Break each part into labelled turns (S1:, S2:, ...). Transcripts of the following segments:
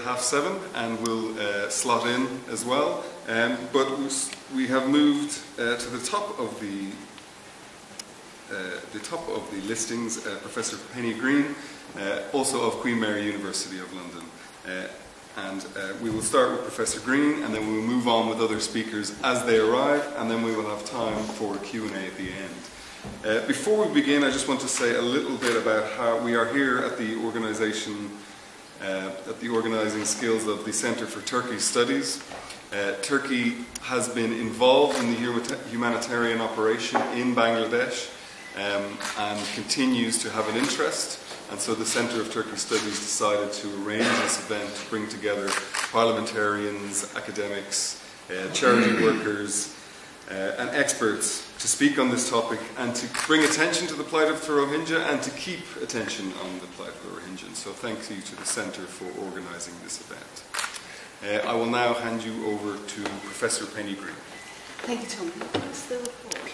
S1: 7:30, and we'll slot in as well. But we have moved to the top of the listings, Professor Penny Green, also of Queen Mary University of London. We will start with Professor Green, and then we will move on with other speakers as they arrive, and then we will have time for Q&A at the end. Before we begin, I just want to say a little bit about how we are here at the organisation, at the organising skills of the Centre for Turkey Studies. Turkey has been involved in the humanitarian operation in Bangladesh and continues to have an interest. And so the Centre of Turkey Studies decided to arrange this event to bring together parliamentarians, academics, charity workers, and experts to speak on this topic and to bring attention to the plight of the Rohingya and to keep attention on the plight of the Rohingya. So thank you to the Centre for organising this event. I will now hand you over to Professor Penny Green.
S2: Thank you, Tom. What's the report?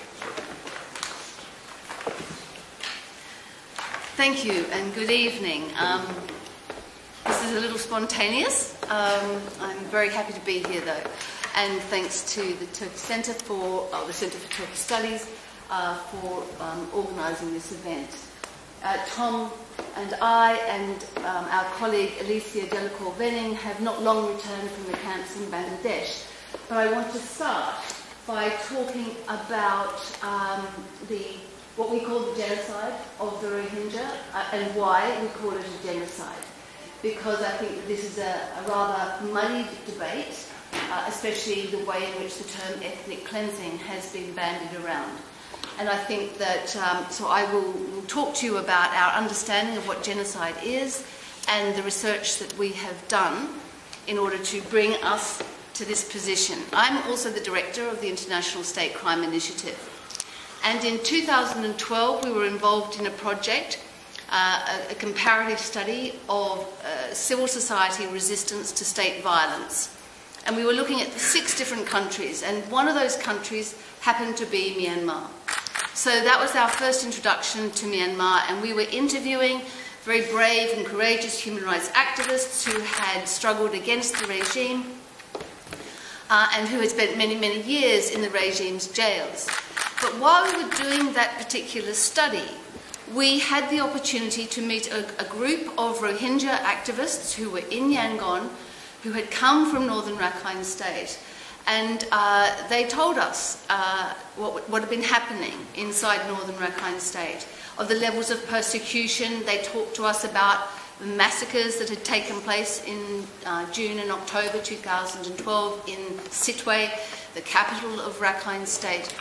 S2: Thank you and good evening. This is a little spontaneous. I'm very happy to be here though. And thanks to the Turkey Centre for, the Centre for Turkey Studies for organising this event. Tom and I and our colleague Alicia Delacour-Venning have not long returned from the camps in Bangladesh. But I want to start by talking about what we call the genocide of the Rohingya and why we call it a genocide. Because I think that this is a rather muddied debate, especially the way in which the term ethnic cleansing has been bandied around. And I think that, so I will talk to you about our understanding of what genocide is and the research that we have done in order to bring us to this position. I'm also the director of the International State Crime Initiative. And in 2012, we were involved in a project, a comparative study of civil society resistance to state violence. And we were looking at 6 different countries, and one of those countries happened to be Myanmar. So that was our first introduction to Myanmar, and we were interviewing very brave and courageous human rights activists who had struggled against the regime and who had spent many, many years in the regime's jails. But while we were doing that particular study, we had the opportunity to meet a group of Rohingya activists who were in Yangon, who had come from northern Rakhine State. And they told us what had been happening inside northern Rakhine State, of the levels of persecution. They talked to us about the massacres that had taken place in June and October 2012 in Sittwe, the capital of Rakhine State.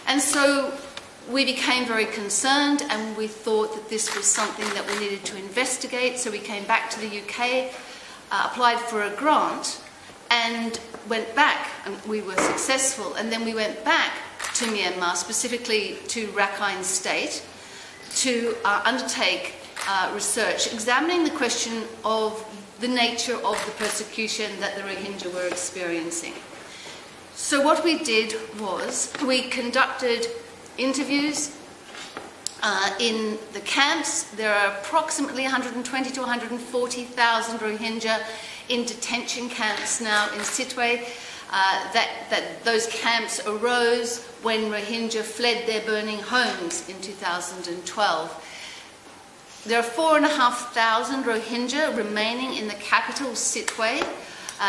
S2: And so we became very concerned, and we thought that this was something that we needed to investigate. So we came back to the UK, applied for a grant, and went back, and we were successful. And then we went back to Myanmar, specifically to Rakhine State, to undertake research examining the question of the nature of the persecution that the Rohingya were experiencing. So what we did was we conducted interviews in the camps. There are approximately 120 to 140,000 Rohingya in detention camps now in Sittwe. Those camps arose when Rohingya fled their burning homes in 2012. There are 4,500 Rohingya remaining in the capital, Sittwe.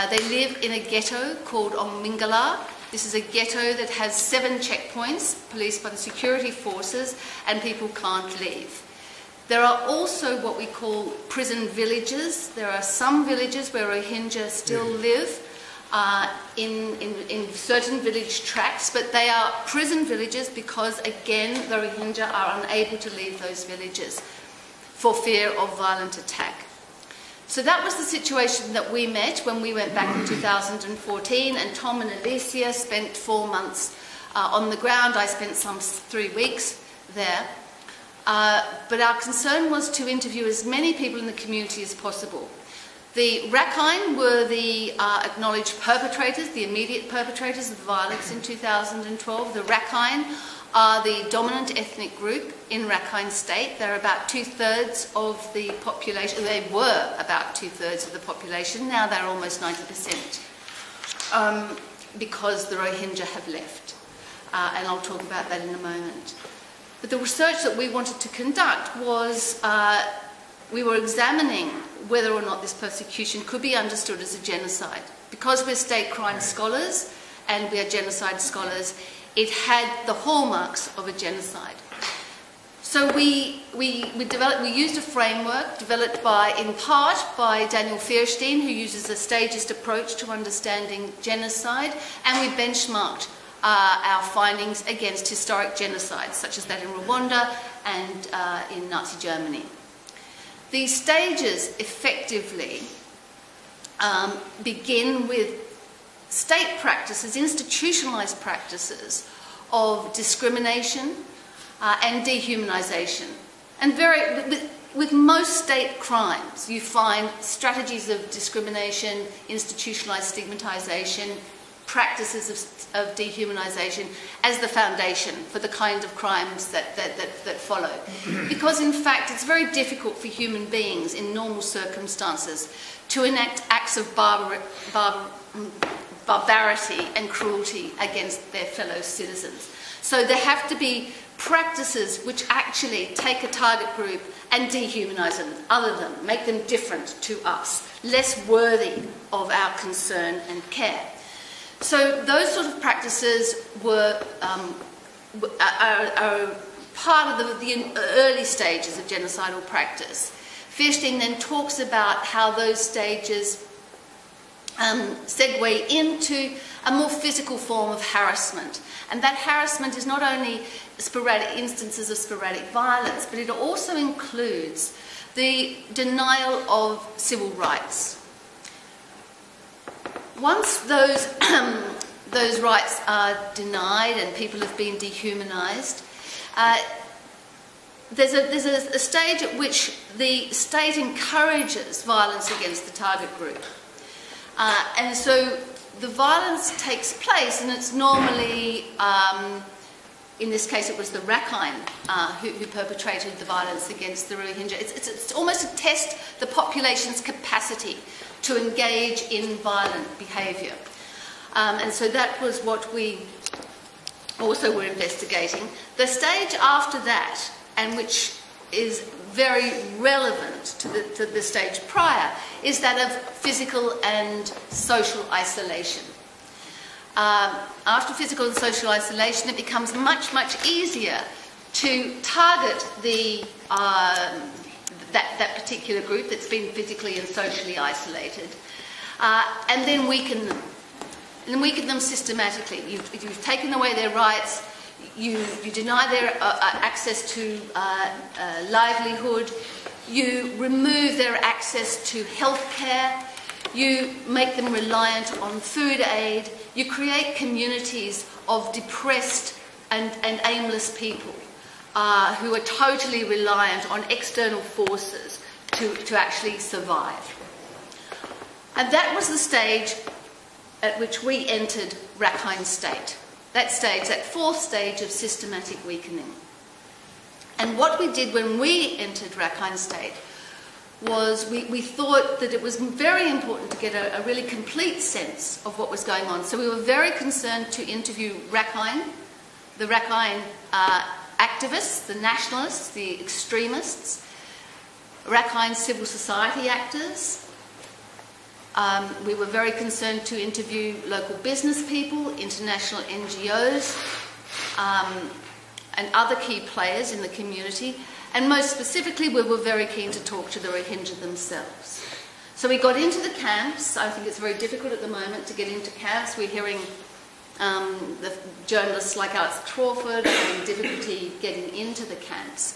S2: They live in a ghetto called Ongmingala. This is a ghetto that has 7 checkpoints policed by the security forces, and people can't leave. There are also what we call prison villages. There are some villages where Rohingya still live in certain village tracts, but they are prison villages because, again, the Rohingya are unable to leave those villages for fear of violent attack. So that was the situation that we met when we went back in 2014, and Tom and Alicia spent 4 months on the ground. I spent some 3 weeks there. But our concern was to interview as many people in the community as possible. The Rakhine were the acknowledged perpetrators, the immediate perpetrators of the violence in 2012. The Rakhine are the dominant ethnic group in Rakhine State. They're about 2/3 of the population. They were about 2/3 of the population. Now they're almost 90%, because the Rohingya have left. And I'll talk about that in a moment. But the research that we wanted to conduct was, we were examining whether or not this persecution could be understood as a genocide. Because we're state crime scholars and we are genocide scholars, it had the hallmarks of a genocide. So we used a framework developed in part by Daniel Fierstein, who uses a stagist approach to understanding genocide, and we benchmarked our findings against historic genocides, such as that in Rwanda and in Nazi Germany. These stages effectively begin with state practices, institutionalized practices of discrimination and dehumanization. And with most state crimes, you find strategies of discrimination, institutionalized stigmatization, practices of dehumanization as the foundation for the kind of crimes that follow. Because in fact it's very difficult for human beings in normal circumstances to enact acts of barbarity and cruelty against their fellow citizens. So there have to be practices which actually take a target group and dehumanize them, other them, make them different to us, less worthy of our concern and care. So those sort of practices are part of the early stages of genocidal practice. Fierstein then talks about how those stages segue into a more physical form of harassment. And that harassment is not only sporadic instances of sporadic violence, but it also includes the denial of civil rights. Once those rights are denied and people have been dehumanized, there's a stage at which the state encourages violence against the target group. And so the violence takes place, and it's normally, in this case it was the Rakhine who perpetrated the violence against the Rohingya. It's almost to test the population's capacity to engage in violent behaviour. And so that was what we also were investigating. The stage after that, and which is very relevant to the stage prior, is that of physical and social isolation. After physical and social isolation, it becomes much, much easier to target that particular group that's been physically and socially isolated, and then weaken them. And weaken them systematically. You've taken away their rights, you deny their access to livelihood, you remove their access to health care, you make them reliant on food aid, you create communities of depressed and aimless people who are totally reliant on external forces to actually survive. And that was the stage at which we entered Rakhine State. That stage, that fourth stage of systematic weakening. And what we did when we entered Rakhine State was we thought that it was very important to get a really complete sense of what was going on. So we were very concerned to interview the Rakhine activists, the nationalists, the extremists, Rakhine civil society actors. We were very concerned to interview local business people, international NGOs, and other key players in the community. And most specifically, we were very keen to talk to the Rohingya themselves. So we got into the camps. I think it's very difficult at the moment to get into camps. We're hearing the journalists like Alex Crawford having difficulty getting into the camps.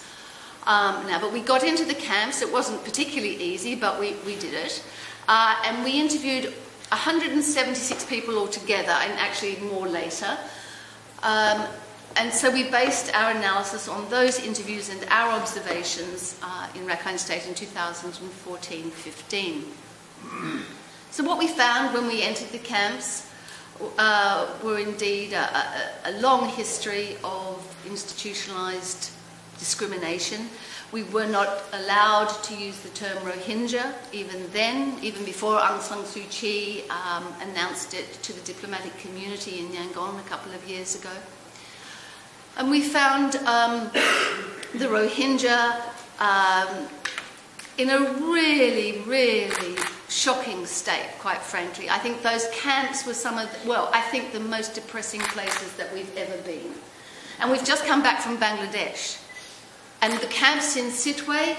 S2: But we got into the camps. It wasn't particularly easy, but we did it. And we interviewed 176 people altogether, and actually more later. And so we based our analysis on those interviews and our observations in Rakhine State in 2014-15. So what we found when we entered the camps were indeed a long history of institutionalised discrimination. We were not allowed to use the term Rohingya even then, even before Aung San Suu Kyi announced it to the diplomatic community in Yangon a couple of years ago. And we found the Rohingya in a really, really shocking state, quite frankly. I think those camps were some of the most depressing places that we've ever been. And we've just come back from Bangladesh. And the camps in Sitwe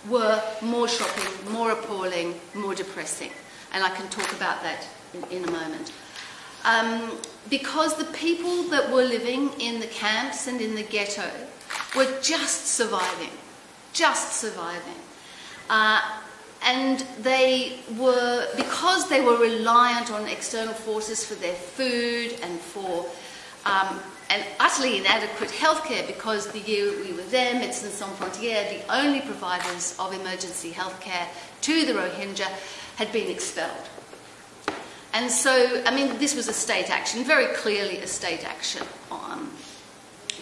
S2: were more shocking, more appalling, more depressing. And I can talk about that in a moment. Because the people that were living in the camps and in the ghetto were just surviving. And they were, because they were reliant on external forces for their food and for and utterly inadequate healthcare, because the year we were there, Médecins Sans Frontières, the only providers of emergency healthcare to the Rohingya, had been expelled. And so, I mean, this was a state action, very clearly a state action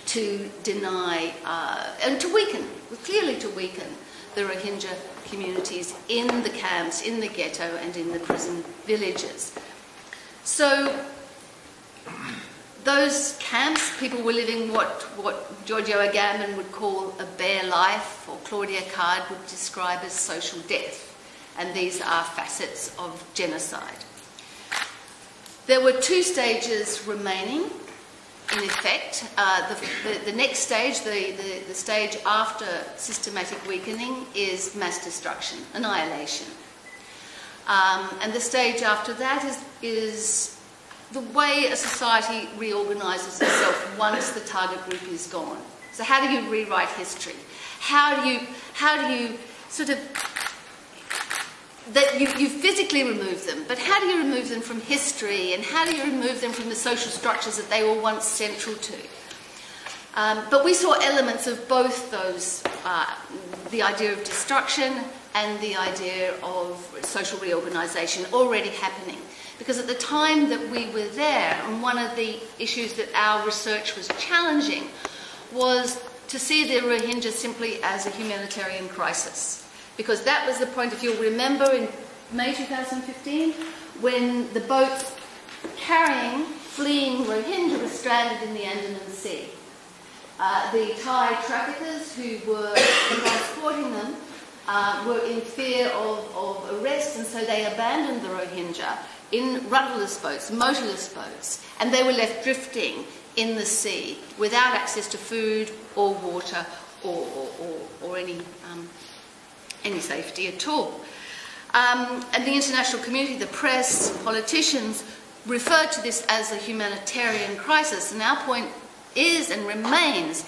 S2: to deny and to weaken, clearly to weaken the Rohingya communities in the camps, in the ghetto and in the prison villages. So those camps, people were living what Giorgio Agamben would call a bare life, or Claudia Card would describe as social death. And these are facets of genocide. There were two stages remaining, in effect. The next stage, the stage after systematic weakening, is mass destruction, annihilation. And the stage after that is the way a society reorganises itself once the target group is gone. So how do you rewrite history? How do you sort of, that you physically remove them, but how do you remove them from history, and how do you remove them from the social structures that they were once central to? But we saw elements of both those, the idea of destruction and the idea of social reorganisation already happening. Because at the time that we were there, and one of the issues that our research was challenging was to see the Rohingya simply as a humanitarian crisis. Because that was the point, if you'll remember, in May 2015, when the boats fleeing Rohingya were stranded in the Andaman Sea. The Thai traffickers who were transporting them were in fear of arrest, and so they abandoned the Rohingya in rudderless boats, motorless boats, and they were left drifting in the sea without access to food or water or any safety at all. And the international community, the press, politicians, referred to this as a humanitarian crisis. And our point is and remains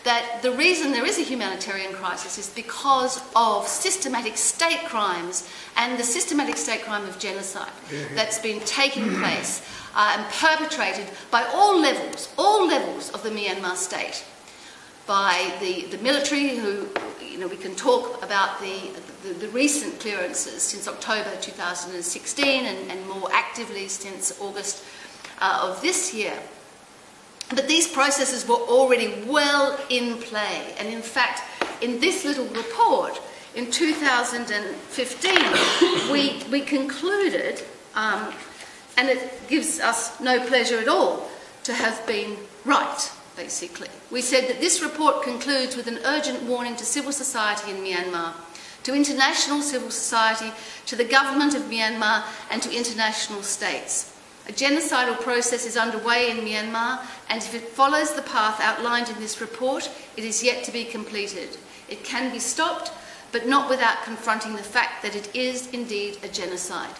S2: that the reason there is a humanitarian crisis is because of systematic state crimes and the systematic state crime of genocide that's been taking place and perpetrated by all levels of the Myanmar state. By the military, who, we can talk about the recent clearances since October 2016 and more actively since August of this year. But these processes were already well in play. And in fact, in this little report, in 2015, we concluded, and it gives us no pleasure at all to have been right, basically. We said that this report concludes with an urgent warning to civil society in Myanmar, to international civil society, to the government of Myanmar, and to international states. A genocidal process is underway in Myanmar, and if it follows the path outlined in this report, it is yet to be completed. It can be stopped, but not without confronting the fact that it is indeed a genocide.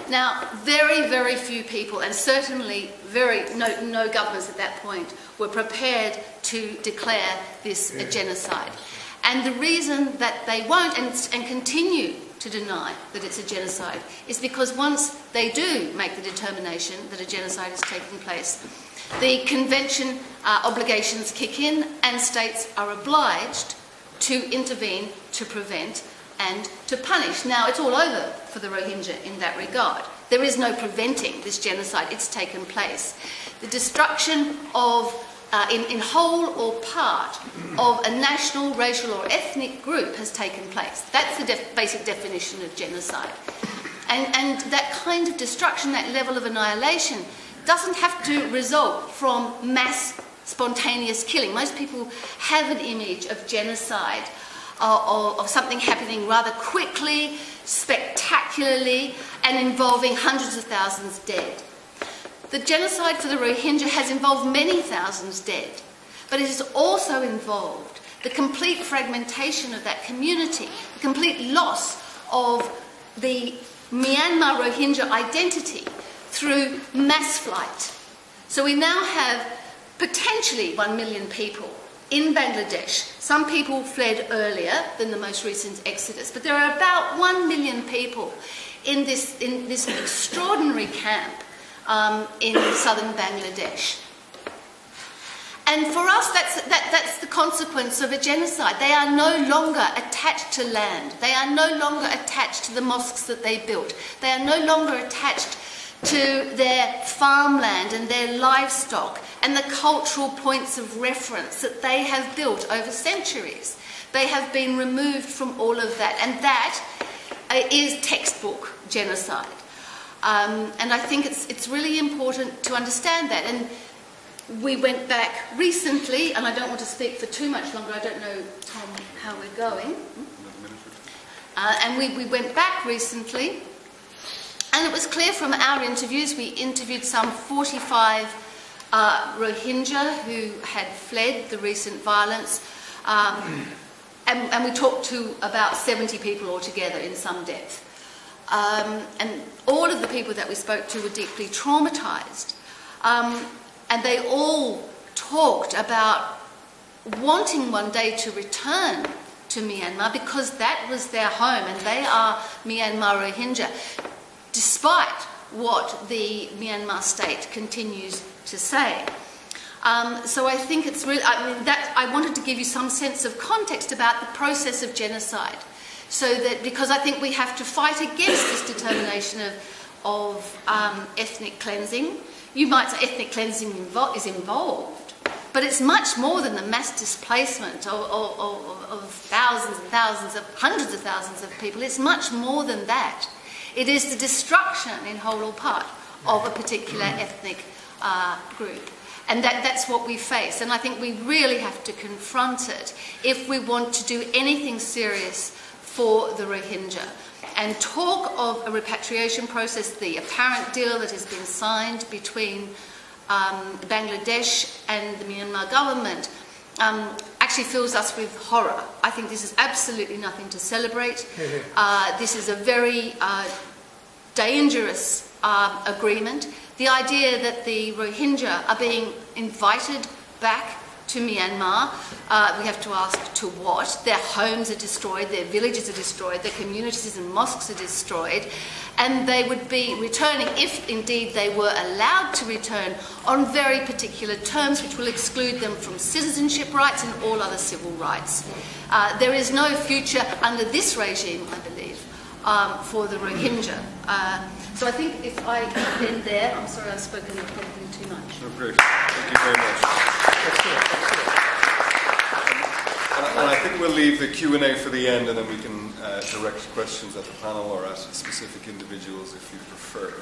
S2: Now, very, very few people, and certainly no governments at that point, were prepared to declare this a genocide. And the reason that they won't and continue to deny that it's a genocide is because once they do make the determination that a genocide is taking place, the convention obligations kick in and states are obliged to intervene, to prevent and to punish. Now, it's all over for the Rohingya in that regard. There is no preventing this genocide. It's taken place. The destruction of in whole or part of a national, racial or ethnic group has taken place. That's the basic definition of genocide. And that kind of destruction, that level of annihilation, doesn't have to result from mass spontaneous killing. Most people have an image of genocide, of something happening rather quickly, spectacularly, and involving hundreds of thousands dead. The genocide for the Rohingya has involved many thousands dead, but it has also involved the complete fragmentation of that community, the complete loss of the Myanmar Rohingya identity through mass flight. So we now have potentially 1 million people in Bangladesh. Some people fled earlier than the most recent exodus, but there are about 1 million people in this extraordinary camp in southern Bangladesh. And for us, that's the consequence of a genocide. They are no longer attached to land. They are no longer attached to the mosques that they built. They are no longer attached to their farmland and their livestock and the cultural points of reference that they have built over centuries. They have been removed from all of that, and that is textbook genocide. And I think it's really important to understand that. And we went back recently, and I don't want to speak for too much longer. I don't know, Tom, how we're going. And we went back recently, and it was clear from our interviews, we interviewed some 45 Rohingya who had fled the recent violence, and we talked to about 70 people altogether in some depth. And all of the people that we spoke to were deeply traumatised. And they all talked about wanting one day to return to Myanmar because that was their home and they are Myanmar Rohingya, despite what the Myanmar state continues to say. So I think it's really, I wanted to give you some sense of context about the process of genocide, so that, because I think we have to fight against this determination of ethnic cleansing. You might say ethnic cleansing is involved, but it's much more than the mass displacement of thousands and thousands of, hundreds of thousands of people. It's much more than that. It is the destruction in whole or part of a particular ethnic group. And that's what we face. And I think we really have to confront it if we want to do anything serious for the Rohingya. And talk of a repatriation process, the apparent deal that has been signed between Bangladesh and the Myanmar government, actually fills us with horror. I think this is absolutely nothing to celebrate. This is a very dangerous agreement. The idea that the Rohingya are being invited back to Myanmar, we have to ask to what? Their homes are destroyed, their villages are destroyed, their communities and mosques are destroyed, and they would be returning, if indeed they were allowed to return, on very particular terms which will exclude them from citizenship rights and all other civil rights. There is no future under this regime, I believe, for the Rohingya. So I think if I end there, I'm sorry I've spoken probably too much.
S1: Oh, great. Thank you very much. And I think we'll leave the Q&A for the end, and then we can direct questions at the panel or at specific individuals if you prefer.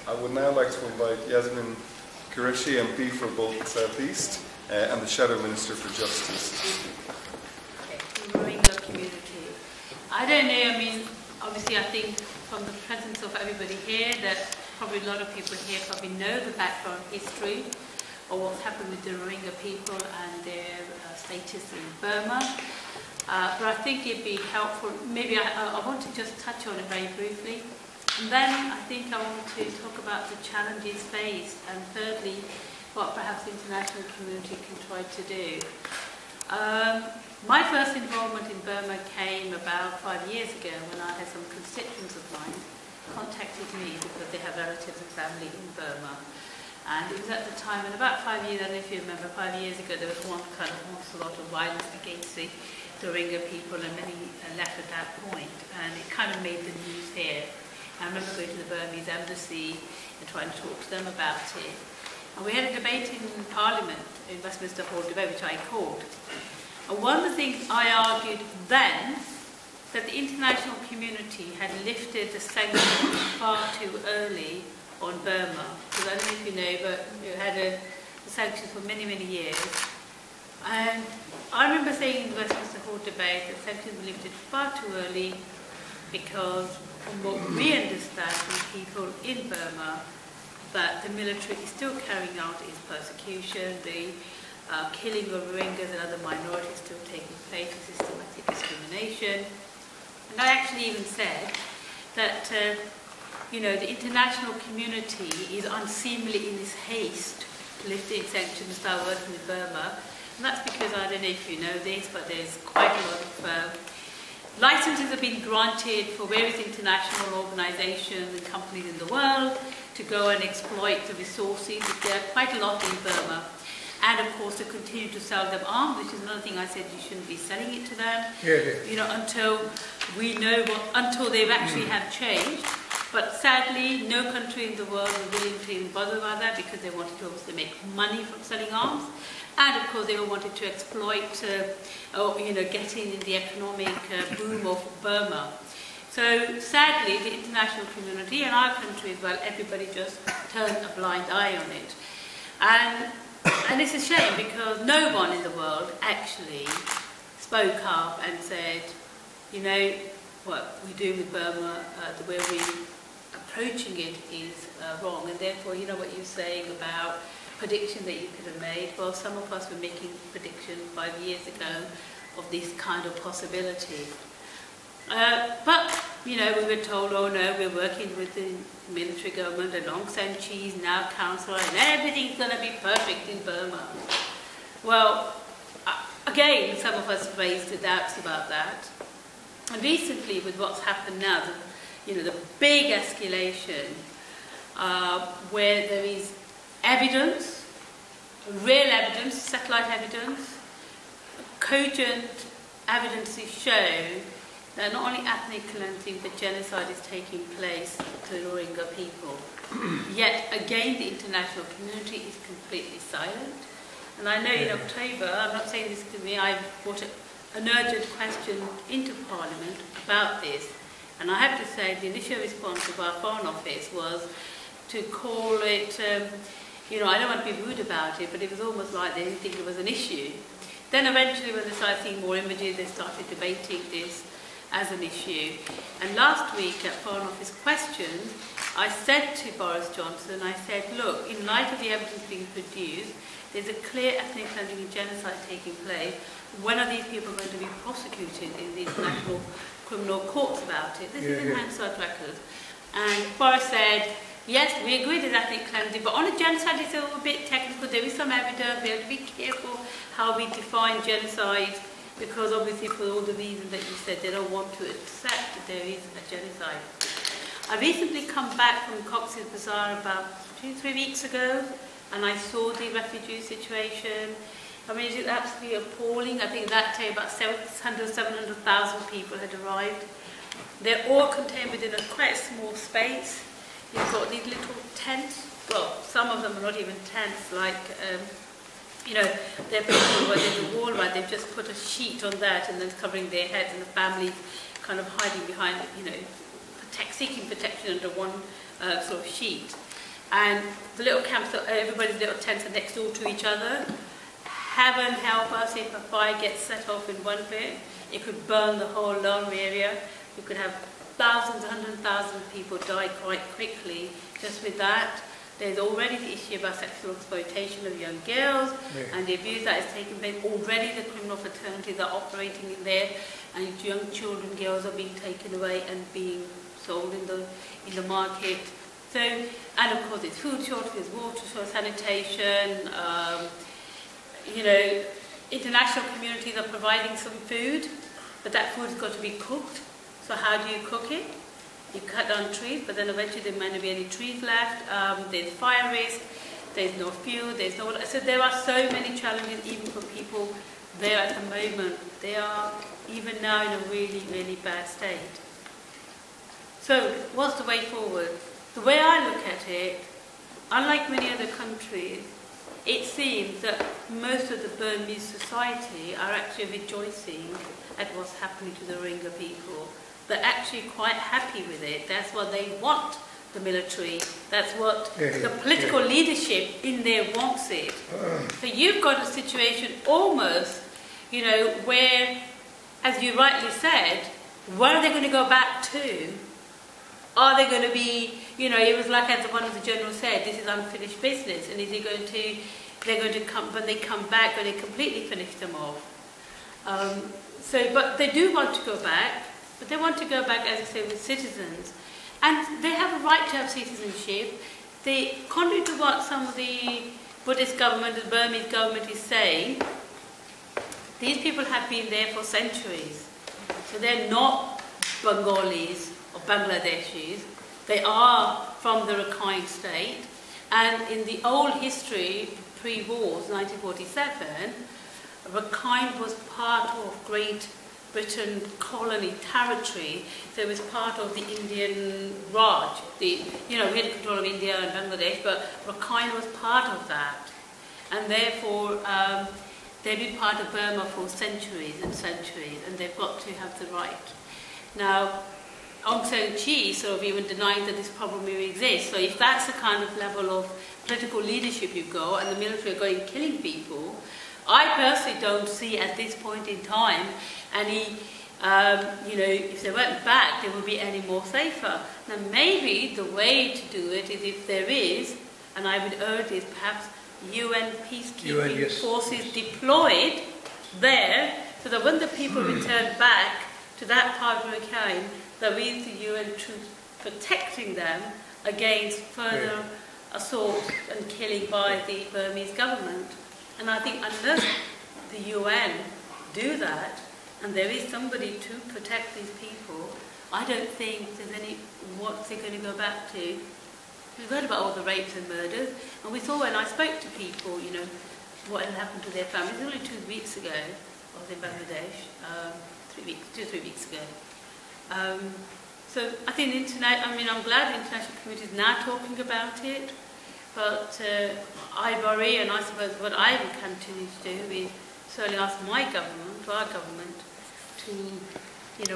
S1: I would now like to invite Yasmin Qureshi, MP for Bolton South East, and the Shadow Minister for Justice.
S3: The Rohingya community. I don't know, I mean, obviously I think from the presence of everybody here that probably a lot of people here probably know the background history or what's happened with the Rohingya people and their status in Burma. But I think it'd be helpful, maybe I want to just touch on it very briefly. And then I think I want to talk about the challenges faced, and thirdly, what perhaps the international community can try to do. My first involvement in Burma came about 5 years ago when I had some constituents of mine contacted me because they have relatives and family in Burma. And it was at the time, and about 5 years, I don't know if you remember, 5 years ago there was one kind of onslaught of violence against the Rohingya people, and many left at that point, and it kind of made the news here. I remember going to the Burmese embassy and trying to talk to them about it. And we had a debate in Parliament, in Westminster Hall debate, which I called. And one of the things I argued then, that the international community had lifted the sanctions far too early on Burma. Because I don't know if you know, but you had the sanctions for many, many years. And I remember saying in the Westminster Hall debate that sanctions were lifted far too early because, from what we understand from people in Burma, that the military is still carrying out its persecution, the killing of Rohingyas and other minorities still taking place, with systematic discrimination. And I actually even said that, you know, the international community is unseemly in this haste to lift the sanctions and start working with Burma. And that's because, I don't know if you know this, but there's quite a lot of licenses have been granted for various international organizations and companies in the world to go and exploit the resources. There are quite a lot in Burma. And of course, to continue to sell them arms, which is another thing I said, you shouldn't be selling it to them. You know, until we know until they've actually have changed. But sadly, no country in the world was willing to even bother about that because they wanted to obviously make money from selling arms. And of course, they all wanted to exploit, or, you know, get in the economic boom of Burma. So sadly, the international community and our country as well, everybody just turned a blind eye on it. And it's a shame because no one in the world actually spoke up and said, you know, what we do with Burma, the way we're approaching it is wrong. And therefore, you know what you're saying about prediction that you could have made. Well, some of us were making predictions 5 years ago of this kind of possibility. But, you know, we were told, oh no, we're working with the military government, and Aung San Suu Kyi now councillor, and everything's going to be perfect in Burma. Well, again, some of us raised the doubts about that. And recently, with what's happened now, you know, the big escalation, where there is evidence, real evidence, satellite evidence, cogent evidence to show that not only ethnic cleansing but genocide is taking place to the Rohingya people. Yet again the international community is completely silent. And I know in October, I'm not saying this to me, I brought an urgent question into Parliament about this. And I have to say the initial response of our Foreign Office was to call it, you know, I don't want to be rude about it, but it was almost like they didn't think it was an issue. Then eventually when they started seeing more images, they started debating this as an issue. And last week at Foreign Office Questions, I said to Boris Johnson, I said, look, in light of the evidence being produced, there's a clear ethnic cleansing and genocide taking place. When are these people going to be prosecuted in the international criminal courts about it? This is in Hansard records. And Boris said, yes, we agree with ethnic cleansing, but on a genocide it's a little bit technical. There is some evidence. We have to be careful how we define genocide, because obviously for all the reasons that you said, they don't want to accept that there is a genocide. I recently come back from Cox's Bazar about 2-3 weeks ago, and I saw the refugee situation. I mean, it is absolutely appalling. I think that day about 700,000 people had arrived. They're all contained within a quite small space. You've got these little tents. Well, some of them are not even tents, like, you know, they're basically where there's a wall, right? They've just put a sheet on that and then covering their heads, and the families kind of hiding behind, you know, seeking protection under one sort of sheet. And the little camps, everybody's little tents are next door to each other. Heaven help us if a fire gets set off in one bit. It could burn the whole long area. You could have thousands, 100,000 people die quite quickly just with that. There's already the issue about sexual exploitation of young girls and the abuse that is taking place. Already the criminal fraternities are operating in there, and young children, girls are being taken away and being sold in the market. So, and of course, there's food shortages, water shortage, sanitation. You know, international communities are providing some food, but that food has got to be cooked. So how do you cook it? You cut down trees, but then eventually there might not be any trees left. There's fire risk, there's no fuel, there's no... So there are so many challenges even for people there at the moment. They are even now in a really, really bad state. So what's the way forward? The way I look at it, unlike many other countries, it seems that most of the Burmese society are actually rejoicing at what's happening to the Rohingya people. They're actually quite happy with it. That's what they want, the military. That's what the political leadership in there wants it. So you've got a situation almost, you know, where, as you rightly said, where are they going to go back to? Are they going to be, you know, it was like as one of the generals said, this is unfinished business, and is it going to, they're going to come, when they come back, when they completely finish them off. But they do want to go back, but they want to go back, as I say, with citizens. And they have a right to have citizenship. They, contrary to what some of the Buddhist government, the Burmese government is saying, these people have been there for centuries. So they're not Bengalis or Bangladeshis. They are from the Rakhine state. And in the old history, pre-wars, 1947, Rakhine was part of Great Britain colony territory, so it was part of the Indian Raj. We had control of India and Bangladesh, but Rakhine was part of that. And therefore, they've been part of Burma for centuries and centuries, and they've got to have the right. Now, Aung San Suu Kyi sort of even denying that this problem even exists. So if that's the kind of level of political leadership you go, and the military are going killing people, I personally don't see at this point in time any, if they went back, they would be any more safer. Now maybe the way to do it is, if there is, and I would urge is perhaps UN peacekeeping forces deployed there, so that when the people return back to that part of Rakhine, there is the UN troops protecting them against further assault and killing by the Burmese government. And I think unless the UN do that, and there is somebody to protect these people, I don't think there's any, what they're going to go back to. We've heard about all the rapes and murders, and we saw when I spoke to people, you know, what had happened to their families. Only 2 weeks ago, I was in Bangladesh, 2 or 3 weeks ago. So I think the internet, I'm glad the international community is now talking about it, but I worry, and I suppose what I will continue to do is certainly ask my government, our government, to,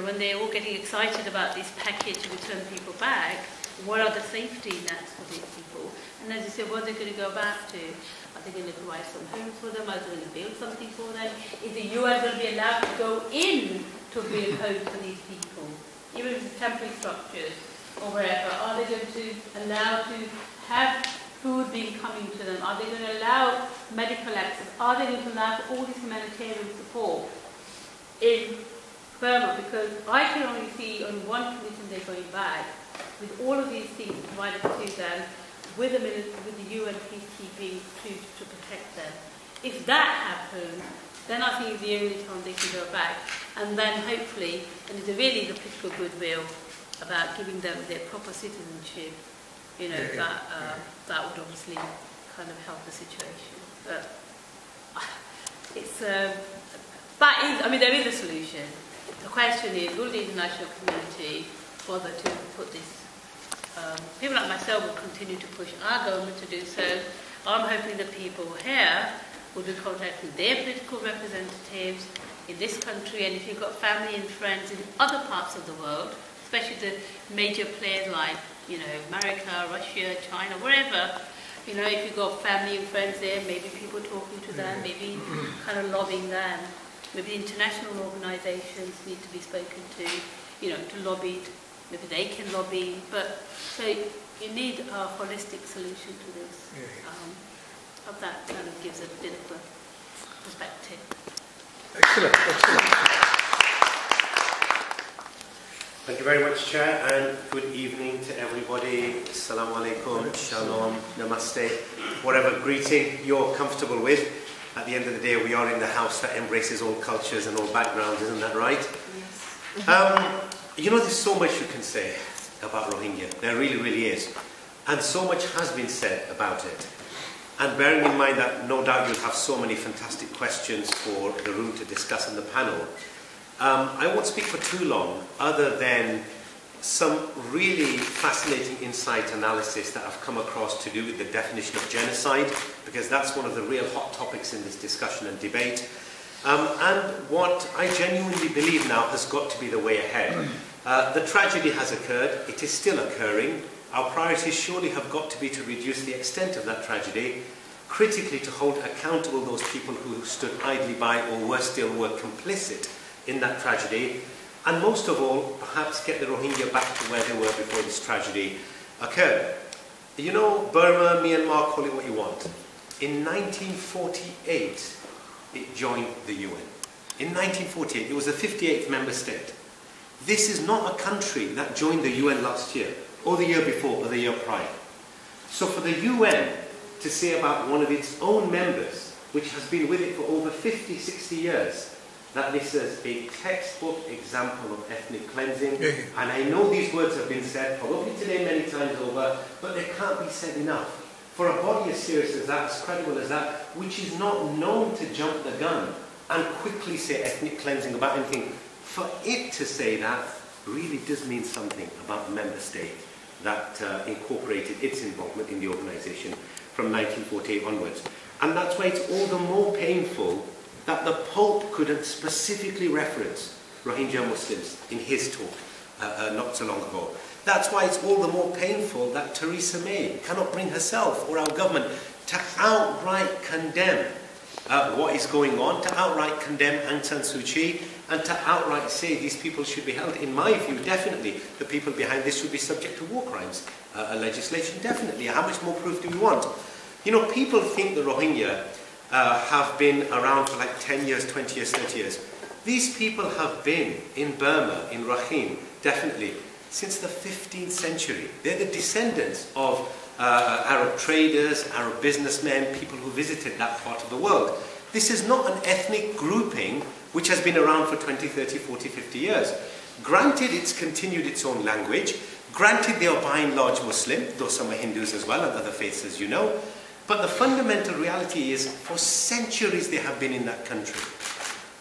S3: when they're all getting excited about this package to return people back, what are the safety nets for these people? And as you say, what are they going to go back to? Are they going to provide some homes for them? Are they going to build something for them? Is the UN going to be allowed to go in to build homes for these people? Even if it's temporary structures or wherever, are they going to allow to have food being coming to them? Are they going to allow medical access? Are they going to allow all this humanitarian support in Burma? Because I can only see on one condition they're going back, with all of these things provided to them, with the UN peacekeeping troops to protect them. If that happens, then I think it's the only time they can go back. And then hopefully, and it's really the political goodwill about giving them their proper citizenship, that would obviously kind of help the situation. But there is a solution. The question is, will the international community bother to put this? People like myself will continue to push our government to do so. I'm hoping that people here will be contacting their political representatives in this country, and if you've got family and friends in other parts of the world, especially the major players like, America, Russia, China, wherever, if you've got family and friends there, maybe people talking to them, maybe kind of lobbying them. Maybe international organisations need to be spoken to lobby. Maybe they can lobby. But so you need a holistic solution to this. Hope that kind of gives a bit of a perspective.
S4: Excellent, excellent. Thank you very much, Chair, and good evening to everybody. Assalamu alaikum, shalom, namaste, whatever greeting you're comfortable with. At the end of the day, we are in the house that embraces all cultures and all backgrounds, isn't that right? Yes. There's so much you can say about Rohingya. There really, really is. And so much has been said about it. And bearing in mind that no doubt you'll have so many fantastic questions for the room to discuss in the panel, I won't speak for too long, other than some really fascinating insight analysis that I've come across to do with the definition of genocide, because that's one of the real hot topics in this discussion and debate. And what I genuinely believe now has got to be the way ahead. The tragedy has occurred, it is still occurring. Our priorities surely have got to be to reduce the extent of that tragedy, critically to hold accountable those people who stood idly by or worse still were complicit in that tragedy, and most of all, perhaps get the Rohingya back to where they were before this tragedy occurred. You know, Burma, Myanmar, call it what you want. In 1948, it joined the UN. In 1948, it was the 58th member state. This is not a country that joined the UN last year, or the year before, or the year prior. So for the UN to say about one of its own members, which has been with it for over 50, 60 years, that this is a textbook example of ethnic cleansing. And I know these words have been said probably today many times over, but they can't be said enough. For a body as serious as that, as credible as that, which is not known to jump the gun and quickly say ethnic cleansing about anything, for it to say that really does mean something about a member state that incorporated its involvement in the organisation from 1948 onwards. And that's why it's all the more painful that the Pope couldn't specifically reference Rohingya Muslims in his talk not so long ago. That's why it's all the more painful that Theresa May cannot bring herself or our government to outright condemn what is going on, to outright condemn Aung San Suu Kyi, and to outright say these people should be held. In my view, definitely, the people behind this should be subject to war crimes legislation, definitely. How much more proof do we want? You know, people think the Rohingya have been around for like 10 years, 20 years, 30 years. These people have been in Burma, in Rakhine, definitely, since the 15th century. They're the descendants of Arab traders, Arab businessmen, people who visited that part of the world. This is not an ethnic grouping which has been around for 20, 30, 40, 50 years. Granted, it's continued its own language. Granted, they are by and large Muslim, though some are Hindus as well and other faiths, as you know. But the fundamental reality is, for centuries they have been in that country.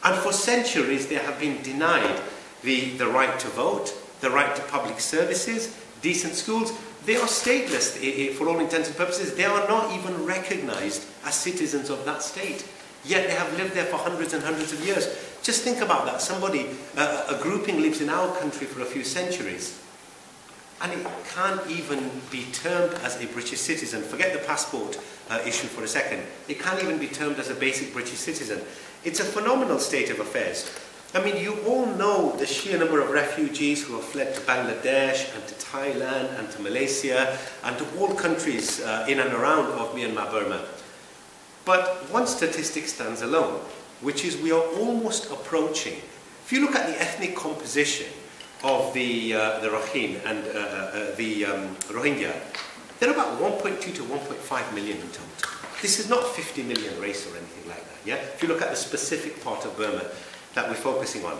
S4: And for centuries they have been denied the right to vote, the right to public services, decent schools. They are stateless for all intents and purposes. They are not even recognized as citizens of that state. Yet they have lived there for hundreds and hundreds of years. Just think about that. Somebody, a grouping lives in our country for a few centuries, and it can't even be termed as a British citizen. Forget the passport issue for a second. It can't even be termed as a basic British citizen. It's a phenomenal state of affairs. I mean, you all know the sheer number of refugees who have fled to Bangladesh and to Thailand and to Malaysia and to all countries in and around of Myanmar, Burma. But one statistic stands alone, which is we are almost approaching. If you look at the ethnic composition of the Rakhine and the Rohingya, they're about 1.2 to 1.5 million in total. This is not 50 million race or anything like that. Yeah? If you look at the specific part of Burma that we're focusing on,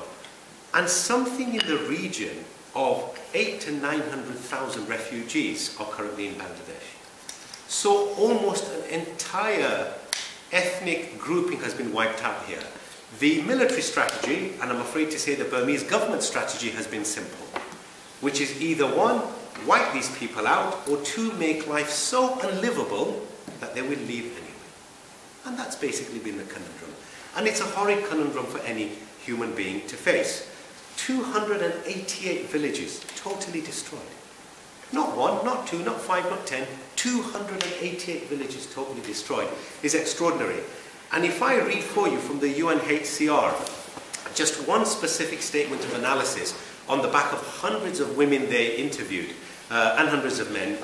S4: and something in the region of 800,000 to 900,000 refugees are currently in Bangladesh. So almost an entire ethnic grouping has been wiped out here. The military strategy, and I'm afraid to say the Burmese government strategy, has been simple, which is either one, wipe these people out, or two, make life so unlivable that they will leave anyway. And that's basically been the conundrum. And it's a horrid conundrum for any human being to face. 288 villages totally destroyed. Not one, not two, not five, not 10, 288 villages totally destroyed is extraordinary. And if I read for you from the UNHCR, just one specific statement of analysis on the back of hundreds of women they interviewed and hundreds of men,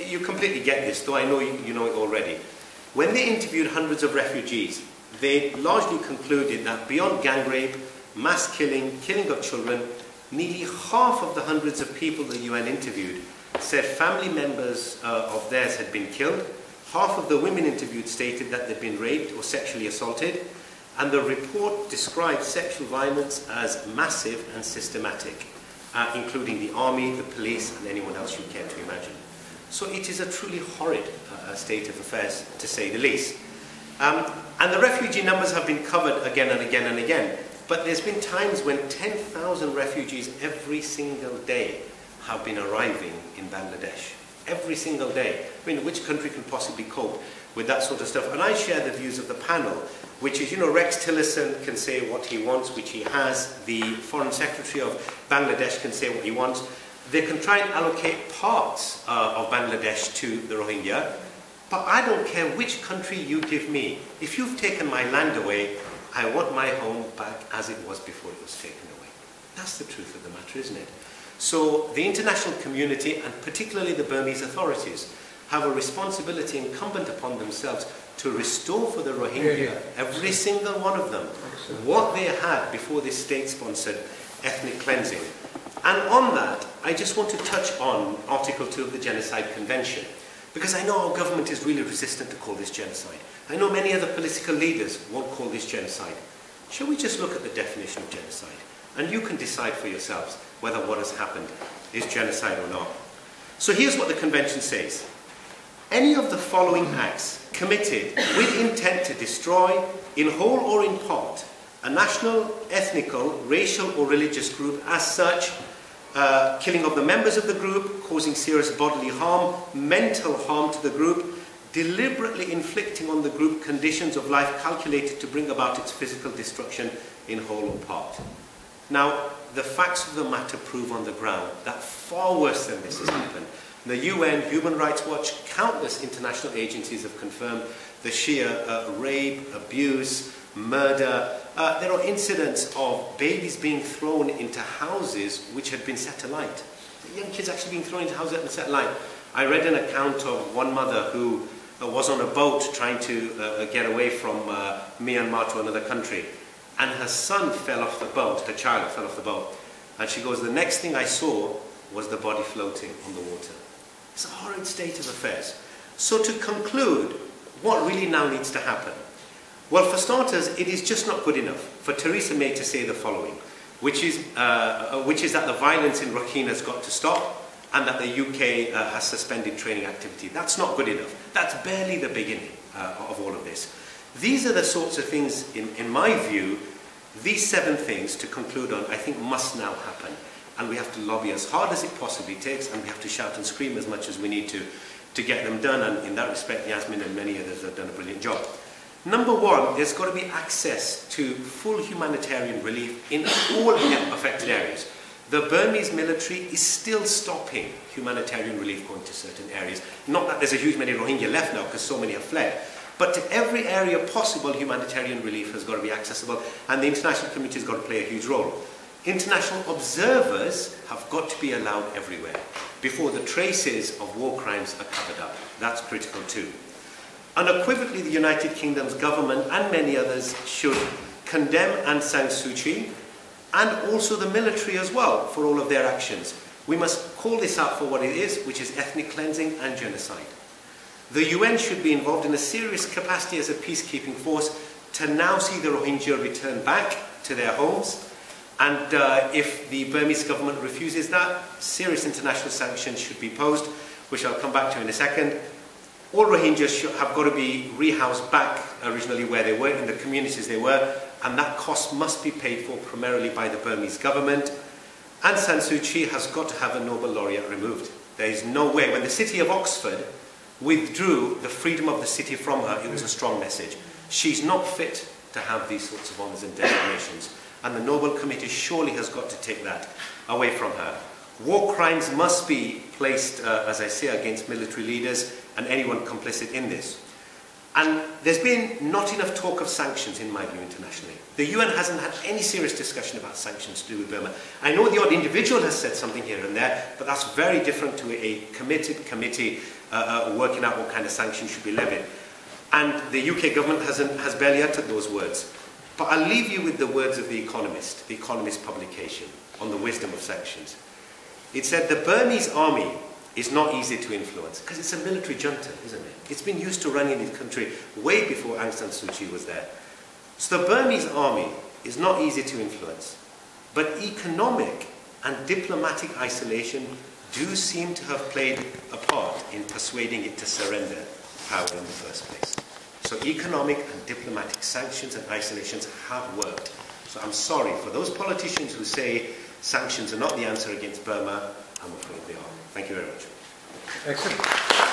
S4: you completely get this, though I know you know it already. When they interviewed hundreds of refugees, they largely concluded that beyond gang rape, mass killing, killing of children, nearly half of the hundreds of people the UN interviewed said family members of theirs had been killed. Half of the women interviewed stated that they'd been raped or sexually assaulted, and the report described sexual violence as massive and systematic, including the army, the police, and anyone else you care to imagine. So it is a truly horrid state of affairs, to say the least. And the refugee numbers have been covered again and again and again, but there's been times when 10,000 refugees every single day have been arriving in Bangladesh. Every single day. I mean, which country can possibly cope with that sort of stuff? And I share the views of the panel, which is, Rex Tillerson can say what he wants, which he has. The Foreign Secretary of Bangladesh can say what he wants. They can try and allocate parts of Bangladesh to the Rohingya, but I don't care which country you give me. If you've taken my land away, I want my home back as it was before it was taken away. That's the truth of the matter, isn't it? So the international community, and particularly the Burmese authorities, have a responsibility incumbent upon themselves to restore for the Rohingya, every single one of them, what they had before this state-sponsored ethnic cleansing. And on that, I just want to touch on Article 2 of the Genocide Convention, because I know our government is really resistant to call this genocide. I know many other political leaders won't call this genocide. Shall we just look at the definition of genocide? And you can decide for yourselves whether what has happened is genocide or not. So here's what the convention says. Any of the following acts committed with intent to destroy, in whole or in part, a national, ethnical, racial or religious group as such, killing of the members of the group, causing serious bodily harm, mental harm to the group, deliberately inflicting on the group conditions of life calculated to bring about its physical destruction in whole or part. Now, the facts of the matter prove on the ground that far worse than this has happened. The UN, Human Rights Watch, countless international agencies have confirmed the sheer rape, abuse, murder. There are incidents of babies being thrown into houses which had been set alight. Young kids actually being thrown into houses that had been set alight. I read an account of one mother who was on a boat trying to get away from Myanmar to another country. And her son fell off the boat, her child fell off the boat. And she goes, the next thing I saw was the body floating on the water. It's a horrid state of affairs. So to conclude, what really now needs to happen? Well, for starters, it is just not good enough for Theresa May to say the following, which is that the violence in Rakhine has got to stop and that the UK has suspended training activity. That's not good enough. That's barely the beginning of all of this. These are the sorts of things, in my view, these 7 things to conclude on, I think must now happen. And we have to lobby as hard as it possibly takes, and we have to shout and scream as much as we need to get them done. And in that respect, Yasmin and many others have done a brilliant job. Number 1, there's got to be access to full humanitarian relief in all affected areas. The Burmese military is still stopping humanitarian relief going to certain areas. Not that there's a huge many Rohingya left now, because so many have fled. But to every area possible, humanitarian relief has got to be accessible, and the international community has got to play a huge role. International observers have got to be allowed everywhere before the traces of war crimes are covered up. That's critical too. Unequivocally, the United Kingdom's government and many others should condemn Aung San Suu Kyi and also the military as well for all of their actions. We must call this out for what it is, which is ethnic cleansing and genocide. The UN should be involved in a serious capacity as a peacekeeping force to now see the Rohingya return back to their homes. And if the Burmese government refuses that, serious international sanctions should be posed, which I'll come back to in a second. All Rohingyas have got to be rehoused back originally where they were, in the communities they were, and that cost must be paid for primarily by the Burmese government. Aung San Suu Kyi has got to have a Nobel laureate removed. There is no way. When the city of Oxford withdrew the freedom of the city from her, it was a strong message. She's not fit to have these sorts of honours and designations, and the Nobel Committee surely has got to take that away from her. War crimes must be placed, as I say, against military leaders and anyone complicit in this. And there's been not enough talk of sanctions, in my view, internationally. The UN hasn't had any serious discussion about sanctions to do with Burma. I know the odd individual has said something here and there, but that's very different to a committed committee working out what kind of sanctions should be levied. And the UK government has barely uttered those words. But I'll leave you with the words of The Economist publication, on the wisdom of sanctions. It said, the Burmese army is not easy to influence, because it's a military junta, isn't it? It's been used to running the country way before Aung San Suu Kyi was there. So the Burmese army is not easy to influence, but economic and diplomatic isolation do seem to have played a part in persuading it to surrender power in the first place. So economic and diplomatic sanctions and isolations have worked. So I'm sorry for those politicians who say sanctions are not the answer against Burma. I'm afraid they are. Thank you very much.
S5: Excellent.